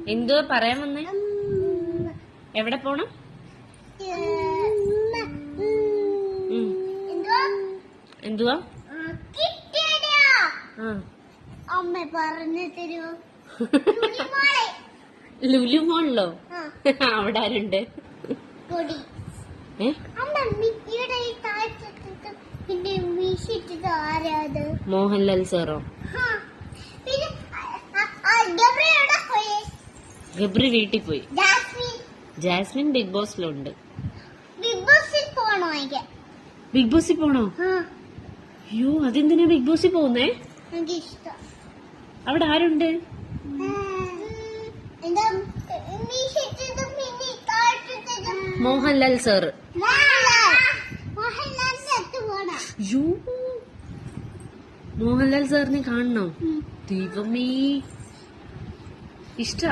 എന്തുവാ പറയാൻ വന്നേ? എവിടെ പോണം? എന്തുവാ അമ്മ പറഞ്ഞു തരൂ. ലുലു മോളിലോ? അവിടെ ആരുണ്ട്? മോഹൻലാൽ സാറോ? ഗബ്രി വീട്ടിൽ പോയി. Jasmine big ബോസിലുണ്ട്. ബിഗ് ബോസിൽ പോണോ? അയ്യോ, അതെന്തിനാ ബിഗ് ബോസിൽ പോകുന്നേ? അവിടെ ആരുണ്ട്? മോഹൻലാൽ സാറ്. അയ്യോ, മോഹൻലാൽ സാറിനെ കാണണോ? ദൈവമേ, ഇഷ്ട